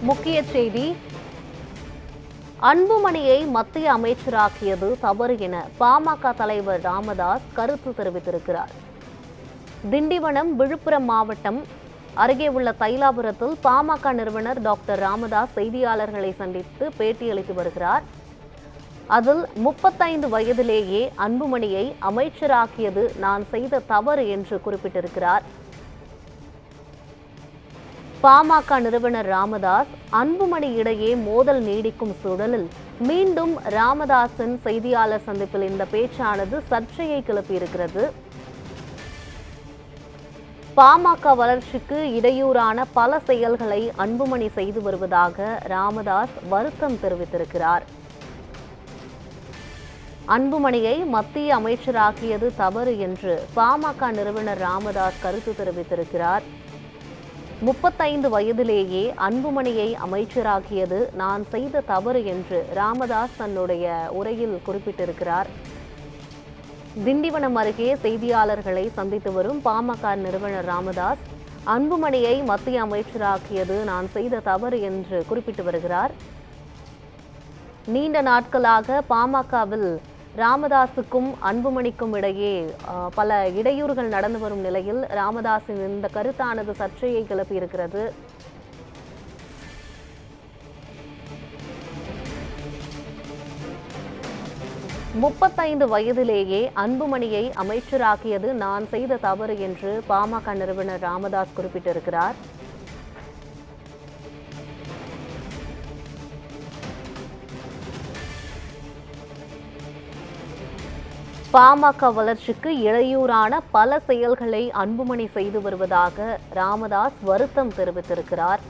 முக்கிய செய்தி. அன்புமணியை மத்திய அமைச்சராக்கியது தவறு என பாமக தலைவர் ராமதாஸ் கருத்து தெரிவித்திருக்கிறார். திண்டிவனம் விழுப்புரம் மாவட்டம் அருகே உள்ள தைலாபுரத்தில் பாமக நிறுவனர் டாக்டர் ராமதாஸ் செய்தியாளர்களை சந்தித்து பேட்டியளித்து வருகிறார். அதில் 35 வயதிலேயே அன்புமணியை அமைச்சராக்கியது நான் செய்த தவறு என்று குறிப்பிட்டிருக்கிறார். பாமக நிறுவனர் ராமதாஸ் அன்புமணி இடையே மோதல் நீடிக்கும் சூழலில் மீண்டும் ராமதாஸின் செய்தியாளர் சந்திப்பில் இந்த பேச்சானது சர்ச்சையை கிளப்பியிருக்கிறது. பாமக வளர்ச்சிக்கு இடையூறான பல செயல்களை அன்புமணி செய்து வருவதாக ராமதாஸ் வருத்தம் தெரிவித்திருக்கிறார். அன்புமணியை மத்திய அமைச்சராக்கியது தவறு என்று பாமக நிறுவனர் ராமதாஸ் கருத்து தெரிவித்திருக்கிறார். 35 வயதிலேயே அன்புமணியை அமைச்சராக்கியது நான் செய்த தவறு என்று ராமதாஸ் தன்னுடைய உரையில் குறிப்பிட்டிருக்கிறார். திண்டிவனம் அருகே செய்தியாளர்களை சந்தித்து வரும் பாமக நிறுவனர் ராமதாஸ் அன்புமணியை மத்திய அமைச்சராக்கியது நான் செய்த தவறு என்று குறிப்பிட்டு வருகிறார். நீண்ட நாட்களாக பாமகவில் ராமதாஸுக்கும் அன்புமணிக்கும் இடையே பல இடையூறுகள் நடந்து வரும் நிலையில் ராமதாஸின் இந்த கருத்தானது சர்ச்சையை கிளப்பியிருக்கிறது. முப்பத்தைந்து வயதிலேயே அன்புமணியை அமைச்சராக்கியது நான் செய்த தவறு என்று பாமக நிறுவனர் ராமதாஸ் குறிப்பிட்டிருக்கிறார். பாமக வளர்ச்சிக்கு இடையூறான பல செயல்களை அன்புமணி செய்து வருவதாக ராமதாஸ் வருத்தம் தெரிவித்திருக்கிறார்.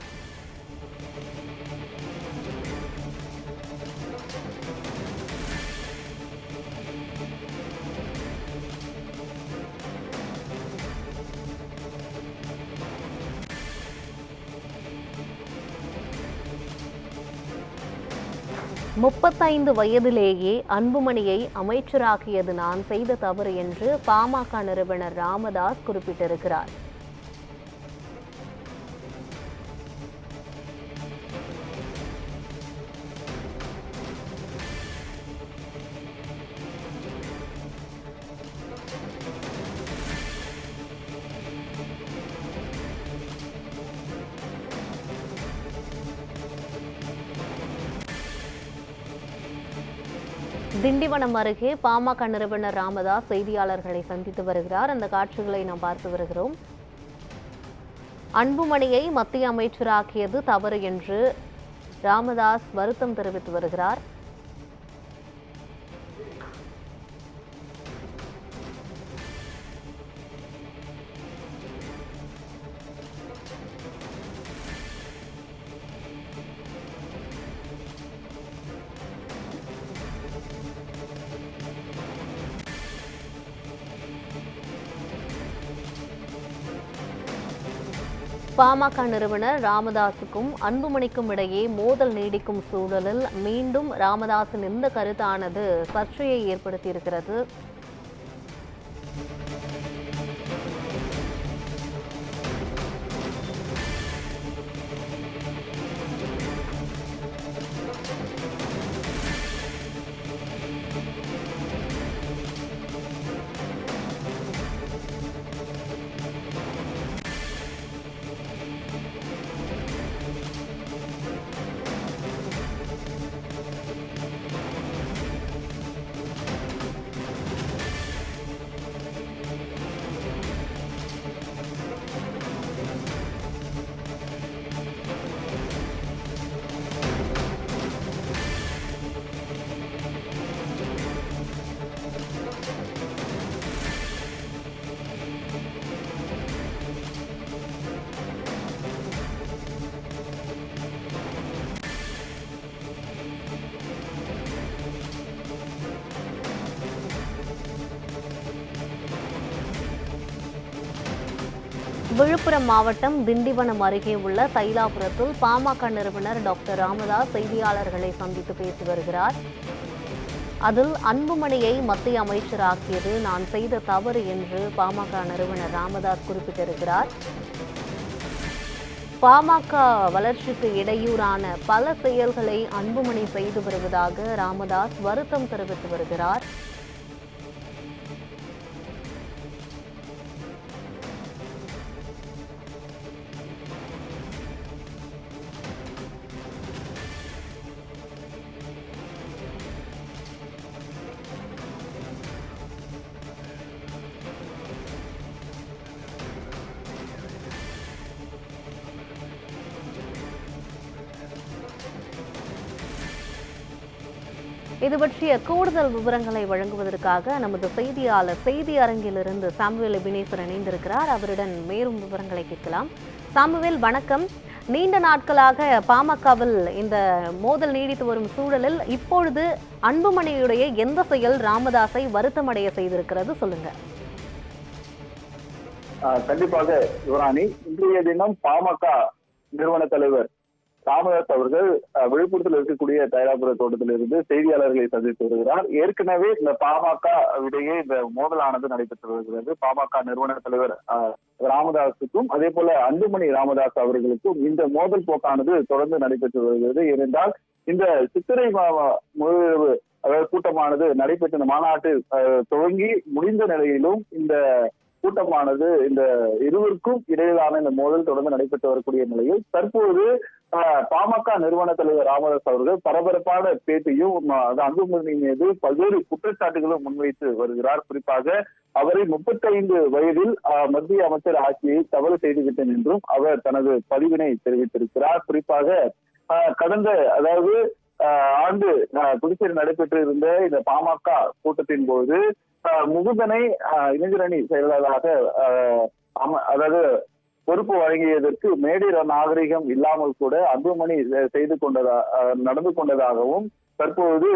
முப்பத்தைந்து வயதிலேயே அன்புமணியை அமைச்சராக்கியது நான் செய்த தவறு என்று பாமக நிறுவனர் ராமதாஸ் குறிப்பிட்டிருக்கிறார். திண்டிவனம் அருகே பாமக நிறுவனர் ராமதாஸ் செய்தியாளர்களை சந்தித்து வருகிறார். அந்த காட்சிகளை நாம் பார்த்து வருகிறோம். அன்புமணியை மத்திய அமைச்சராக்கியது தவறு என்று ராமதாஸ் வருத்தம் தெரிவித்து வருகிறார். பாமக நிறுவனர் ராமதாஸுக்கும் அன்புமணிக்கும் இடையே மோதல் நீடிக்கும் சூழலில் மீண்டும் ராமதாஸின் இந்த கருத்தானது சர்ச்சையை ஏற்படுத்தியிருக்கிறது. விழுப்புரம் மாவட்டம் திண்டிவனம் அருகே உள்ள தைலாபுரத்தில் பாமக நிறுவனர் டாக்டர் ராமதாஸ் செய்தியாளர்களை சந்தித்து பேசி வருகிறார். அதில் அன்புமணியை மத்திய அமைச்சராக்கியது நான் செய்த தவறு என்று பாமக நிறுவனர் ராமதாஸ் குறிப்பிட்டிருக்கிறார். பாமக வளர்ச்சிக்கு இடையூறான பல செயல்களை அன்புமணி செய்து வருவதாக ராமதாஸ் வருத்தம் தெரிவித்து வருகிறார். இது பற்றிய கூடுதல் விவரங்களை வழங்குவதற்காக நமது செய்தியாளர் செய்தி அரங்கிலிருந்து சாமுவேல் எபினேசர் இணைந்திருக்கிறார். அவருடன் மேலும் விவரங்களை கேட்கலாம். சாமுவேல், வணக்கம். நீண்ட நாட்களாக பாமகவில் இந்த மோதல் நீடித்து வரும் சூழலில் இப்பொழுது அன்புமணியுடைய எந்த செயல் ராமதாஸை வருத்தமடைய செய்திருக்கிறது, சொல்லுங்க. கண்டிப்பாக யுவராணி, இன்றைய தினம் பாமக நிறுவன தலைவர் ராமதாஸ் அவர்கள் விழுப்புரத்தில் இருக்கக்கூடிய தைலாபுர தோட்டத்திலிருந்து செய்தியாளர்களை சந்தித்து வருகிறார். ஏற்கனவே இந்த பாமக இடையே இந்த மோதலானது நடைபெற்று வருகிறது. பாமக நிறுவன தலைவர் ராமதாஸுக்கும் அதே போல அன்புமணி ராமதாஸ் அவர்களுக்கும் இந்த மோதல் போக்கானது தொடர்ந்து நடைபெற்று வருகிறது. ஏனென்றால் இந்த சித்திரை அதாவது கூட்டமானது நடைபெற்ற இந்த மாநாட்டு துவங்கி முடிந்த நிலையிலும் இந்த கூட்டமானது இந்த இருவருக்கும் இடையிலான இந்த மோதல் தொடர்ந்து நடைபெற்று வரக்கூடிய நிலையில் தற்போது பாமக நிறுவன தலைவர் ராமதாஸ் அவர்கள் பரபரப்பான பேட்டியும் அன்புமணி மீது பல்வேறு குற்றச்சாட்டுகளும் முன்வைத்து வருகிறார். குறிப்பாக அவரை 35 வயதில் மத்திய அமைச்சர் ஆட்சியை தவறு செய்துவிட்டேன் என்றும் அவர் தனது பதிவினை தெரிவித்திருக்கிறார். குறிப்பாக கடந்த ஆண்டு புதுச்சேரி நடைபெற்று இருந்த இந்த பாமக கூட்டத்தின் போது முகுந்தனை இளைஞரணி செயலாளராக பொறுப்பு வழங்கியதற்கு மேடை நாகரிகம் இல்லாமல் கூட அன்புமணி நடந்து கொண்டதாகவும் தற்போது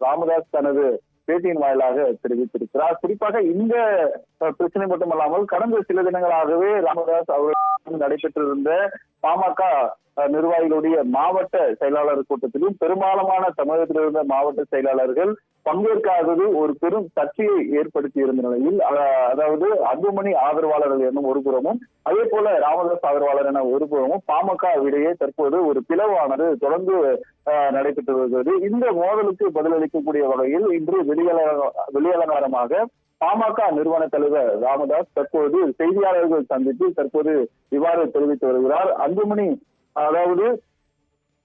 ராமதாஸ் தனது பேட்டியின் வாயிலாக தெரிவித்திருக்கிறார். குறிப்பாக இந்த பிரச்சனை மட்டுமல்லாமல் கடந்த சில தினங்களாகவே ராமதாஸ் அவர்கள் நடைபெற்றிருந்த பாமக நிர்வாகிகளுடைய மாவட்ட செயலாளர் கூட்டத்திலும் பெரும்பாலான தமிழகத்தில் இருந்த மாவட்ட செயலாளர்கள் பங்கேற்காதது ஒரு பெரும் சர்ச்சையை ஏற்படுத்தி இருந்த நிலையில் அன்புமணி ஆதரவாளர்கள் என்னும் ஒரு புறமும் அதே போல ராமதாஸ் ஆதரவாளர் என ஒரு புறமும் பாமக இடையே தற்போது ஒரு பிளவானது தொடர்ந்து நடைபெற்று வருகிறது. இந்த மோதலுக்கு பதிலளிக்கக்கூடிய வகையில் இன்று வெளியலங்காரமாக பாமக நிறுவன தலைவர் ராமதாஸ் தற்போது செய்தியாளர்கள் சந்தித்து தற்போது இவ்வாறு தெரிவித்து வருகிறார். அன்புமணி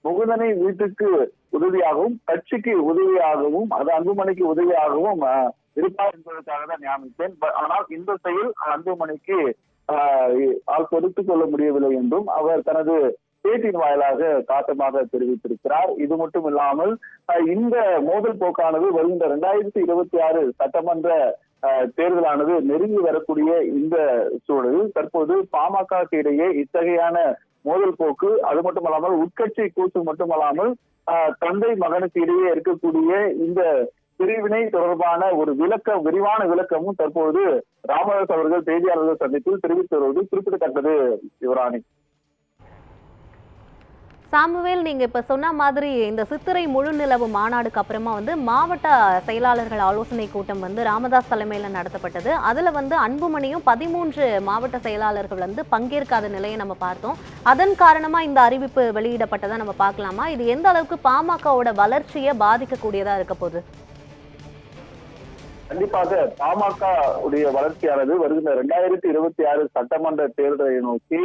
முகுந்தனை வீட்டுக்கு உதவியாகவும் கட்சிக்கு உதவியாகவும் அன்புமணிக்கு உதவியாகவும் இருப்பார் என்பதற்காக தான் ஞாபகம். ஆனால் இந்த செயல் அன்புமணிக்கு பொறுத்துக் கொள்ள முடியவில்லை என்றும் அவர் தனது பேட்டியின் வாயிலாக காட்டமாக தெரிவித்திருக்கிறார். இது மட்டும் இல்லாமல் இந்த மோதல் போக்கானது வருகின்ற 2026 சட்டமன்ற தேர்தலானது நெருங்கி வரக்கூடிய இந்த சூழலில் தற்போது பாமக இடையே இத்தகையான மோதல் போக்கு, அது மட்டுமல்லாமல் உட்கட்சி கூட்டு மட்டுமல்லாமல் தந்தை மகனுக்கு இடையே இருக்கக்கூடிய இந்த பிரிவினை தொடர்பான ஒரு விரிவான விளக்கமும் தற்போது ராமதாஸ் அவர்கள் செய்தியாளர்கள் சந்திப்பில் தெரிவித்து வருவது குறிப்பிடத்தக்கது. யுவராணி, சாமுவேல், நீங்க இப்ப சொன்ன மாதிரி இந்த சித்திரை முழு நிலவு மாநாடுக்கு அப்புறமா மாவட்ட செயலாளர்கள் ஆலோசனை கூட்டம் ராமதாஸ் தலைமையில நடத்தப்பட்டது. அதுல அன்புமணியும் 13 மாவட்ட செயலாளர்கள் பங்கேற்காத நிலையை நம்ம பார்த்தோம். அதன் காரணமா இந்த அறிவிப்பு வெளியிடப்பட்டதை நம்ம பார்க்கலாமா? இது எந்த அளவுக்கு பாமகவோட வளர்ச்சியை பாதிக்கக்கூடியதா இருக்க போகுது? கண்டிப்பாக பாமக உடைய வளர்ச்சியானது வருகின்ற 2026 சட்டமன்ற தேர்தலை நோக்கி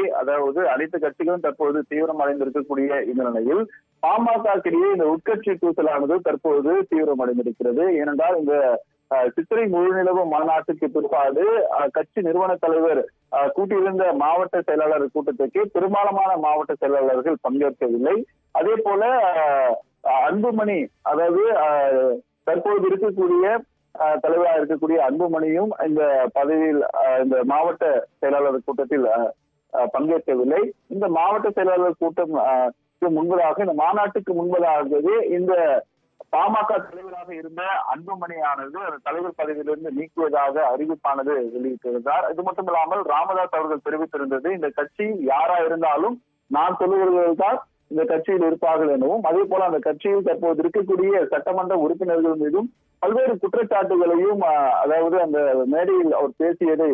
அனைத்து கட்சிகளும் தற்போது தீவிரமடைந்திருக்கக்கூடிய இந்த நிலையில் பாமகக்கிடையே இந்த உட்கட்சி கூசலானது தற்போது தீவிரமடைந்திருக்கிறது. ஏனென்றால் இந்த சித்திரை முழு நிலவு மாநாட்டுக்கு பிற்பாடு கட்சி நிறுவன தலைவர் கூட்டியிருந்த மாவட்ட செயலாளர் கூட்டத்திற்கு பெரும்பாலான மாவட்ட செயலாளர்கள் பங்கேற்கவில்லை. அதே போல அன்புமணி தற்போது இருக்கக்கூடிய தலைவராக இருக்கக்கூடிய அன்புமணியும் இந்த பதவியில் இந்த மாவட்ட செயலாளர் கூட்டத்தில் பங்கேற்கவில்லை. இந்த மாவட்ட செயலாளர் கூட்டம் முன்பதாக இந்த மாநாட்டுக்கு முன்பதாகவே இந்த பாமக தலைவராக இருந்த அன்புமணியானது தலைவர் பதவியிலிருந்து நீக்குவதாக அறிவிப்பானது வெளியிட்டிருந்தார். இது மட்டுமில்லாமல் ராமதாஸ் அவர்கள் தெரிவித்திருந்தது, இந்த கட்சி யாரா இருந்தாலும் நான் சொல்லுவர்கள் தான் இந்த கட்சியில் இருப்பார்கள் எனவும், அதே போல அந்த கட்சியில் தற்போது இருக்கக்கூடிய சட்டமன்ற உறுப்பினர்கள் மீதும் பல்வேறு குற்றச்சாட்டுகளையும் அந்த மேடையில் அவர் பேசியதை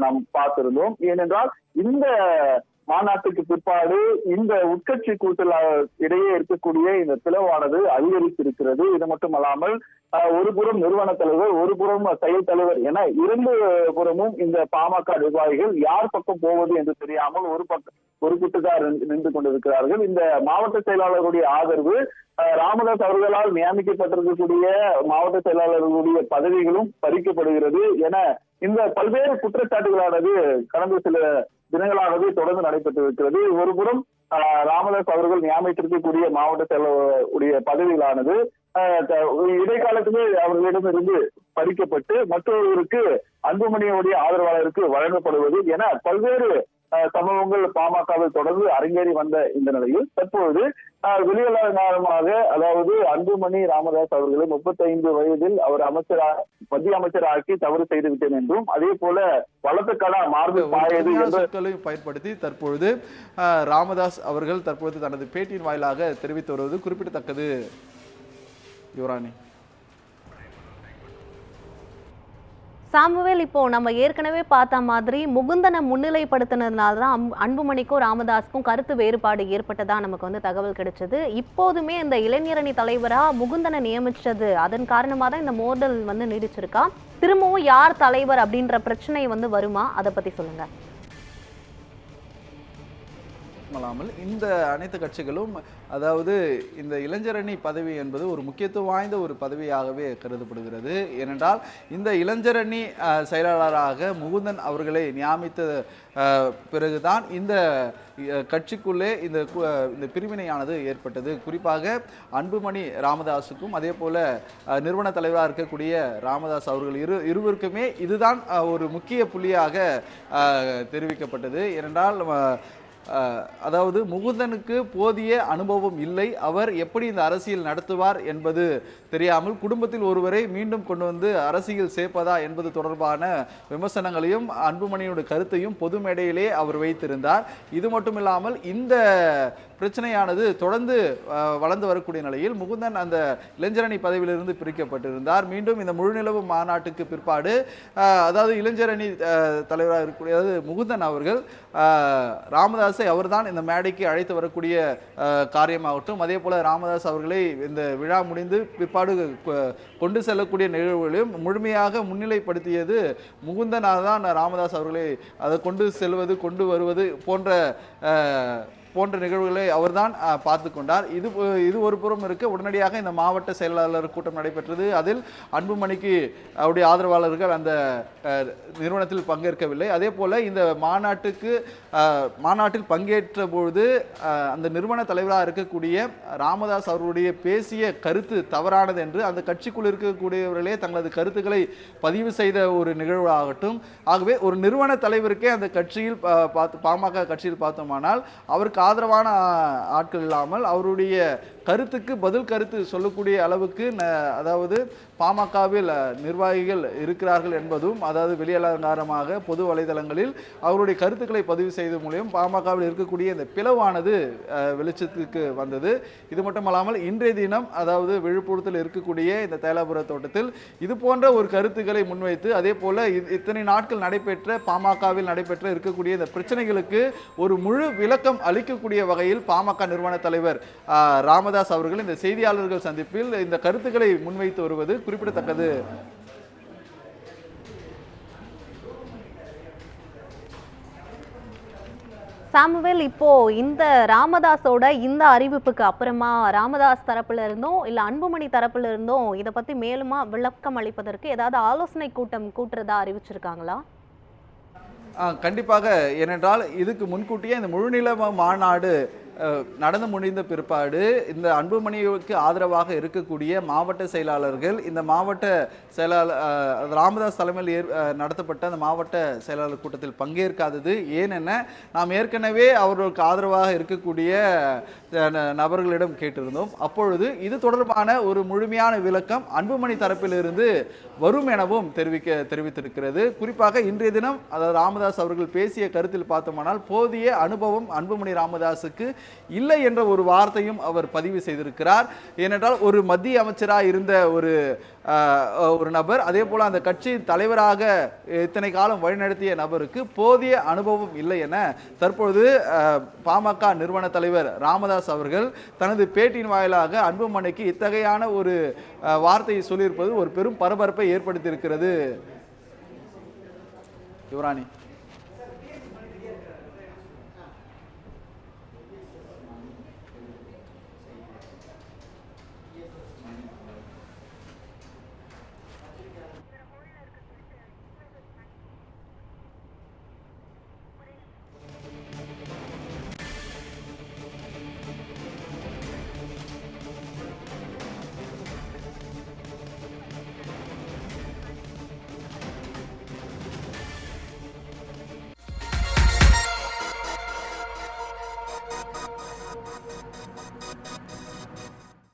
நாம் பார்த்திருந்தோம். ஏனென்றால் இந்த மாநாட்டுக்கு பிற்பாடு இந்த உட்கட்சி கூட்டல் இடையே இருக்கக்கூடிய இந்த பிளவானது அதிகரித்திருக்கிறது. இது மட்டுமல்லாமல் ஒரு புறம் நிறுவன தலைவர், ஒரு புறம் செயல் தலைவர் என இரண்டு புறமும் இந்த பாமக நிர்வாகிகள் யார் பக்கம் போவது என்று தெரியாமல் ஒரு கூட்டுக்கார் நின்று கொண்டிருக்கிறார்கள். இந்த மாவட்ட செயலாளருடைய ஆதரவு, ராமதாஸ் அவர்களால் நியமிக்கப்பட்டிருக்கக்கூடிய மாவட்ட செயலாளர்களுடைய பதவிகளும் பறிக்கப்படுகிறது என இந்த பல்வேறு குற்றச்சாட்டுகளானது கடந்த சில தினங்களாகவே தொடர்ந்து நடைபெற்றிருக்கிறது. ஒருபுறம் ராமதாஸ் அவர்கள் நியமித்திருக்கக்கூடிய மாவட்ட செயலாளருடைய பதவிகளானது இடைக்காலத்திலே அவர்களிடமிருந்து பறிக்கப்பட்டு மற்றொருவருக்கு அன்புமணியுடைய ஆதரவாளருக்கு வழங்கப்படுவது என பல்வேறு சம்பவங்கள் பாமகவில் தொடர்ந்து அரங்கேறி வந்த இந்த நிலையில் தற்பொழுது வெளிவகாரமாக, அதாவது அன்புமணி ராமதாஸ் அவர்களை 35 வயதில் அவர் மத்திய அமைச்சராக்கி தவறு செய்து விட்டேன் என்றும், அதே போல வளர்த்துக்கான மார்பில் பாயது என்ற பயன்படுத்தி தற்பொழுது ராமதாஸ் அவர்கள் தற்பொழுது தனது பேட்டியின் வாயிலாக தெரிவித்து வருவது குறிப்பிடத்தக்கது. யுவராணி சாமுவேல், இப்போ நம்ம ஏற்கனவே பார்த்த மாதிரி முகுந்தனை முன்னிலைப்படுத்தினதுனால தான் அன்புமணிக்கும் ராமதாஸுக்கும் கருத்து வேறுபாடு ஏற்பட்டதா நமக்கு வந்து தகவல் கிடைச்சது. இப்போதுமே இந்த இளைஞரணி தலைவரா முகுந்தனை நியமிச்சது அதன் காரணமாக தான் இந்த மோதல் வந்து நீடிச்சிருக்கா? திரும்பவும் யார் தலைவர் அப்படின்ற பிரச்சனை வந்து வருமா? அதை பத்தி சொல்லுங்க. இந்த அனைத்து கட்சிகளும், அதாவது இந்த இளைஞரணி பதவி என்பது ஒரு முக்கியத்துவம் வாய்ந்த ஒரு பதவியாகவே கருதப்படுகிறது. ஏனென்றால் இந்த இளைஞரணி செயலாளராக முகுந்தன் அவர்களை நியமித்த பிறகுதான் இந்த கட்சிக்குள்ளே இந்த பிரிவினையானது ஏற்பட்டது. குறிப்பாக அன்புமணி ராமதாஸுக்கும் அதே போல நிறுவன தலைவராக இருக்கக்கூடிய ராமதாஸ் அவர்கள் இருவருக்குமே இதுதான் ஒரு முக்கிய புள்ளியாக தெரிவிக்கப்பட்டது. ஏனென்றால் அதாவது முகுந்தனுக்கு போதிய அனுபவம் இல்லை, அவர் எப்படி இந்த அரசியல் நடத்துவார் என்பது தெரியாமல் குடும்பத்தில் ஒருவரை மீண்டும் கொண்டு வந்து அரசியல் சேர்ப்பதா என்பது தொடர்பான விமர்சனங்களையும் அன்புமணியோட கருத்தையும் பொது மேடையிலே அவர் வைத்திருந்தார். இது மட்டுமில்லாமல் இந்த பிரச்சனையானது தொடர்ந்து வளர்ந்து வரக்கூடிய நிலையில் முகுந்தன் அந்த இளைஞரணி பதவியிலிருந்து பிரிக்கப்பட்டிருந்தார். மீண்டும் இந்த முழுநிலவு மாநாட்டுக்கு பிற்பாடு, அதாவது இளைஞரணி தலைவராக இருக்கக்கூடிய, அதாவது முகுந்தன் அவர்கள் ராமதாஸை அவர்தான் இந்த மேடைக்கு அழைத்து வரக்கூடிய காரியமாகட்டும், அதே போல ராமதாஸ் அவர்களை இந்த விழா முடிந்து பிற்பாடு கொண்டு செல்லக்கூடிய நிகழ்வுகளையும் முழுமையாக முன்னிலைப்படுத்தியது முகுந்தனாக தான். ராமதாஸ் அவர்களை அதை கொண்டு செல்வது, கொண்டு வருவது போன்ற நிகழ்வுகளை அவர்தான் பார்த்து கொண்டார். இது ஒரு புறம் இருக்க, உடனடியாக இந்த மாவட்ட செயலாளர் கூட்டம் நடைபெற்றது. அதில் அன்புமணிக்கு அவருடைய ஆதரவாளர்கள் அந்த நிறுவனத்தில் பங்கேற்கவில்லை. அதே போல இந்த மாநாட்டில் பங்கேற்ற பொழுது அந்த நிறுவன தலைவராக இருக்கக்கூடிய ராமதாஸ் அவருடைய பேசிய கருத்து தவறானது என்று அந்த கட்சிக்குள் இருக்கக்கூடியவர்களே தங்களது கருத்துக்களை பதிவு செய்த ஒரு நிகழ்வாகட்டும். ஆகவே ஒரு நிறுவன தலைவருக்கே அந்த கட்சியில் பாமக கட்சியில் பார்த்தோமானால் அவருக்கு ஆதரவான ஆட்கள் இல்லாமல் அவருடைய கருத்துக்கு பதில் கருத்து சொல்லக்கூடிய அளவுக்கு அதாவது பாமகவில் நிர்வாகிகள் இருக்கிறார்கள் என்பதும், அதாவது வெளியலங்காரமாக பொது வலைதளங்களில் அவருடைய கருத்துக்களை பதிவு செய்த மூலம் பாமகவில் இருக்கக்கூடிய இந்த பிளவானது வெளிச்சத்துக்கு வந்தது. இது மட்டுமல்லாமல் இன்றைய தினம், அதாவது விழுப்புரத்தில் இருக்கக்கூடிய இந்த தைலாபுர தோட்டத்தில் இது போன்ற ஒரு கருத்துக்களை முன்வைத்து, அதே போல இத்தனை நாட்கள் நடைபெற்ற பாமகவில் நடைபெற்ற இருக்கக்கூடிய இந்த பிரச்சனைகளுக்கு ஒரு முழு விளக்கம் அளிக்கக்கூடிய வகையில் பாமக நிறுவன தலைவர் ராமதாஸ் அவர்கள் இந்த செய்தியாளர்கள் சந்திப்பில் இந்த கருத்துக்களை முன்வைத்து வருவது குறிப்பிடத்தக்கது. சாமுவேல், இப்போ இந்த ராமதாஸோட இந்த அறிவிப்புக்கு அப்புறமா ராமதாஸ் தரப்புல இருந்தும் இல்ல அன்புமணி தரப்புல இருந்தும் இதை பத்தி மேலுமா விளக்கம் அளிப்பதற்கு ஏதாவது ஆலோசனை கூட்டம் கூட்டுறதா அறிவிச்சிருக்காங்களா? கண்டிப்பாக. ஏனென்றால் இதுக்கு முன்கூட்டியே இந்த முழுநில மாநாடு நடந்து முடிந்த பிற்பாடு இந்த அன்புமணிக்கு ஆதரவாக இருக்கக்கூடிய மாவட்ட செயலாளர்கள் இந்த மாவட்ட செயலாளர் ராமதாஸ் தலைமையில் நடத்தப்பட்ட அந்த மாவட்ட செயலாளர் கூட்டத்தில் பங்கேற்காதது ஏனென்ன நாம் ஏற்கனவே அவர்களுக்கு ஆதரவாக இருக்கக்கூடிய நபர்களிடம் கேட்டிருந்தோம். அப்பொழுது இது தொடர்பான ஒரு முழுமையான விளக்கம் அன்புமணி தரப்பிலிருந்து வரும் எனவும் தெரிவித்திருக்கிறது. குறிப்பாக இன்றைய தினம் அதாவது ராமதாஸ் அவர்கள் பேசிய கருத்தில் பார்த்தோமானால் போதிய அனுபவம் அன்புமணி ராமதாஸுக்கு இல்லை என்ற ஒரு வார்த்தையும் அவர் பதிவு செய்திருக்கிறார். ஏனென்றால் ஒரு மத்திய அமைச்சராக இருந்த ஒரு நபர், அதே போல அந்த கட்சியின் தலைவராக இத்தனை காலம் வழிநடத்திய நபருக்கு போதிய அனுபவம் இல்லை என தற்பொழுது பாமக நிறுவன தலைவர் ராமதாஸ் அவர்கள் தனது பேட்டியின் வாயிலாக அன்புமணிக்கு இத்தகையான ஒரு வார்த்தையை சொல்லியிருப்பது ஒரு பெரும் பரபரப்பை ஏற்படுத்தியிருக்கிறது. யுவராணி.